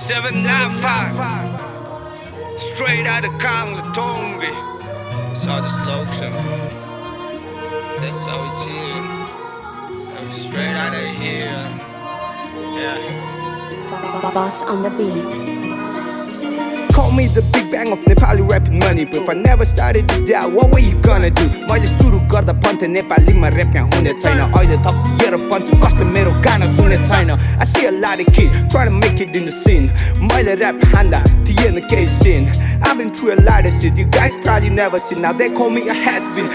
795 straight out of Kanglatongbi. It's Adarz Luckzxomb. That's how it's here. I'm straight out of here. Yeah. Boss on the beat. Call me the big bang of Nepalirap money. But if I never started to doubt, what were you gonna do? मैले सुरु गर्दा भन्थे नेपालीमा rap यहाँ हुने छैन अहिले थपिएर भन्छु कसले मेरो गाना सुने छैन I see a lot of kids trying to make it in the scene मैले र्याप हान्दा थिएन केही scene I've been through a lot of shit you guys probably never seen now they call me a has-been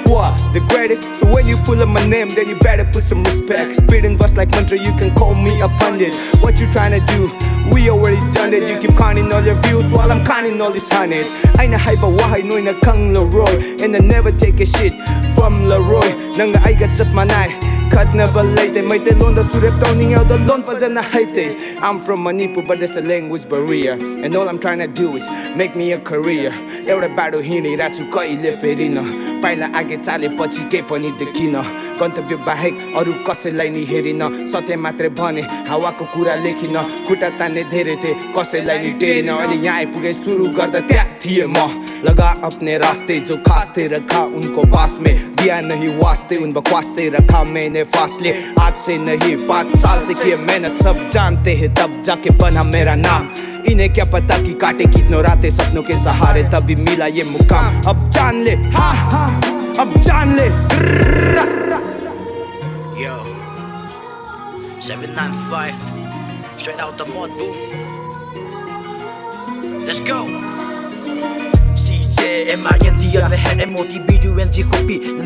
what? The greatest so when you pull up my name then you better put some respect spitting verse like mantra you can call me a pundit what you trying to do? We already done it you keep counting all your views while I'm counting all these hundreds aina haiba wahai noina Kanglaroy and I never take a shit from Leroy nanga aiga chap manai Khadnaba laite maite londa surep tawning out the lon fazana haite I'm from Manipur but there's a language barrier and all I'm trying to do is make me a career एउटा बाटो हिँडेर छु कहिले फेरिन पहिला आगे चाले पछि के पनि देखिन गन्तव्य बाहेक अरु कसैलाई नि हेरिन सत्य मात्रै भने हावाको कुरा लेखिन खुट्टा तान्ने धेरै थिए कसैलाई नि टेरिन अहिले यहाँ आइपुगे सुरु गर्दा त्यहाँ थिए म लगा अपने रास्ते जो खास थे रखा उनको पास में दिया नहीं वास्ते उन बकवास से रखा मैंने फासले आज से नहीं 5 साल से किए मेहनत सब जानते हैं तब जाके बना मेरा नाम इन्हें क्या पता कि काटे कितनों रातें सपनों के सहारे तभी मिला ये मुकाम अब जान ले अब जान ले Yo 795 straight out the MOTBUNG. Let's go CJMINTRACL MOTBUNG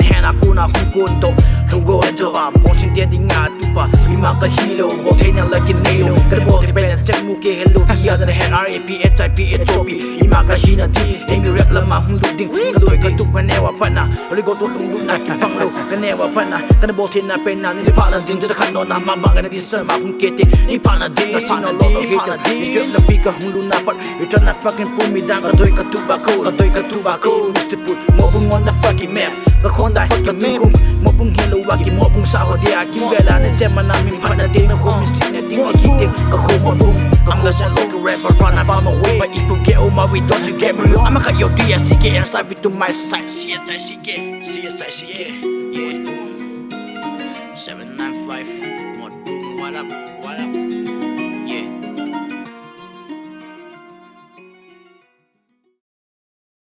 Nana kuna hungondo hungondo motion tending tupa lima ka hilo voltana like a nail the ball depend check muke hello the other hand RAPHIPHOP lima ka hina di emi rap lama hunluding kadoi ka tupa newa pana rigo to lung na ki panglo ka newa pana kana voltana pena ni pala din the khanno na mama kana di sama hunkete ni pana di sino lo hita di strip la pika hunlu na pat you trying to fucking pull me down kadoi ka tubako Mr. Put MOTBUNG on the fucking map the Honda fucking map MOTBUNG hello waki MOTBUNG sa ho dia kim bela na tema na min phana de na ko misin na ding hiting ka ko MOTBUNG I'm the same local rapper run I found my way but if you get on my way don't you get me wrong I'm a cut your DSCK and slide it to my side CSICK yeah 7